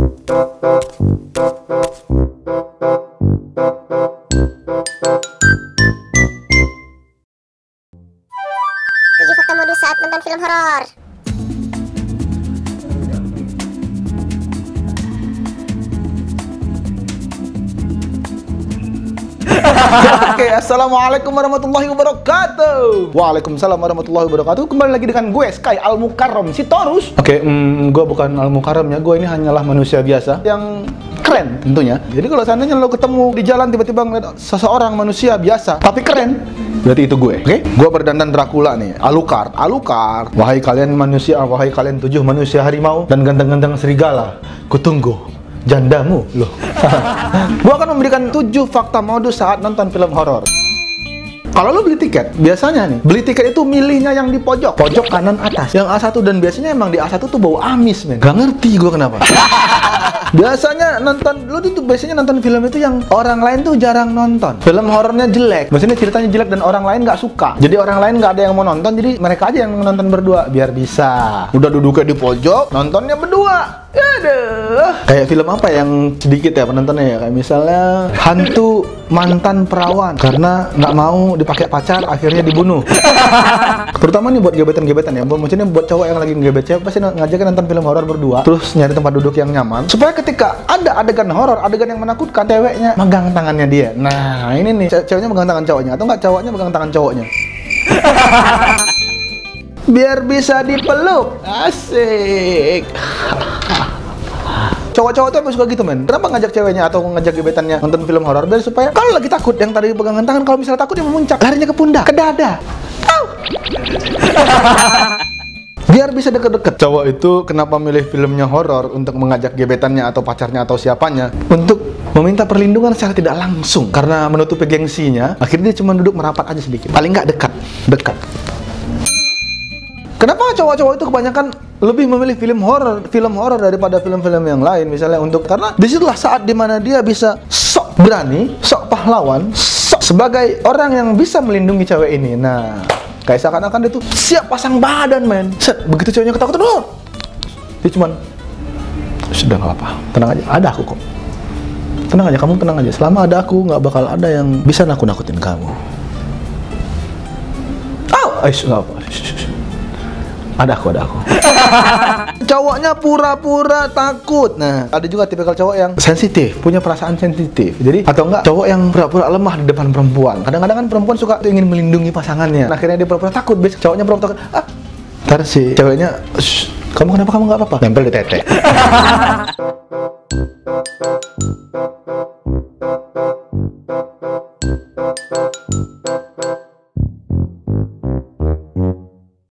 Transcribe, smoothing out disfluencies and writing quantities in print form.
Tujuh fakta modus saat nonton film horor. Oke, assalamualaikum warahmatullahi wabarakatuh. Waalaikumsalam warahmatullahi wabarakatuh. Kembali lagi dengan gue Sky Al Mukarram Sitorus. Oke, gue bukan Al Mukarram ya. Gue ini hanyalah manusia biasa yang keren tentunya. Jadi kalau seandainya lo ketemu di jalan tiba-tiba ngeliat seseorang manusia biasa tapi keren, berarti itu gue. Oke? Gue berdandan Dracula nih. Alucard. Wahai kalian manusia, wahai kalian 7 manusia harimau dan ganteng-ganteng serigala, kutunggu jandamu loh. Gua akan memberikan 7 fakta modus saat nonton film horor. Kalau lo beli tiket, biasanya nih, beli tiket itu milihnya yang di pojok kanan atas, yang A1, dan biasanya emang di A1 tuh bau amis, men. Gak ngerti gua kenapa. Biasanya biasanya nonton film itu yang orang lain tuh jarang nonton. Film horornya jelek, maksudnya ceritanya jelek dan orang lain nggak suka. Jadi orang lain nggak ada yang mau nonton, jadi mereka aja yang nonton berdua biar bisa. Udah duduknya di pojok, nontonnya berdua. Aduh. Kayak film apa yang sedikit ya penontonnya ya? Kayak misalnya hantu mantan perawan karena nggak mau dipakai pacar akhirnya dibunuh. Terutama nih buat gebetan-gebetan ya. Maksudnya buat cowok yang lagi ngebet cewek pasti ngajakin nonton film horor berdua. Terus nyari tempat duduk yang nyaman supaya ketika ada adegan horor, adegan yang menakutkan, ceweknya megang tangannya dia. Nah, ini nih ceweknya megang tangan cowoknya atau nggak cowoknya megang tangan cowoknya. Biar bisa dipeluk. Asik. Cowok-cowok tuh emang suka gitu, men. Kenapa ngajak ceweknya atau ngajak gebetannya nonton film horor? Biar supaya kalau lagi takut, yang tadi pegangan tangan, kalau misalnya takut dia memuncak, larinya ke pundak, ke dada. Biar bisa deket-deket. Cowok itu kenapa milih filmnya horor untuk mengajak gebetannya atau pacarnya atau siapanya untuk meminta perlindungan secara tidak langsung, karena menutupi gengsinya. Akhirnya dia cuma duduk merapat aja sedikit, paling nggak dekat. Kenapa cowok-cowok itu kebanyakan lebih memilih film horor daripada film-film yang lain, misalnya karena disitulah saat dimana dia bisa sok berani, sok pahlawan, sok sebagai orang yang bisa melindungi cewek ini. Nah, kayak seakan-akan dia tuh siap pasang badan, men. Set, begitu ceweknya ketakutan, dia cuman sudah nggak apa, tenang aja, ada aku kok. Tenang aja, kamu tenang aja. Selama ada aku, nggak bakal ada yang bisa nakut-nakutin kamu. Nggak apa. Ada aku. Cowoknya pura-pura takut. Nah, ada juga tipikal cowok yang sensitif, punya perasaan sensitif. Jadi, atau enggak, cowok yang pura-pura lemah di depan perempuan. Kadang-kadang kan perempuan suka tuh ingin melindungi pasangannya. Nah, akhirnya dia pura-pura takut. Biasanya cowoknya pura-pura takut. Ntar si ceweknya, kamu kenapa, kamu nggak apa-apa? Nempel di tete.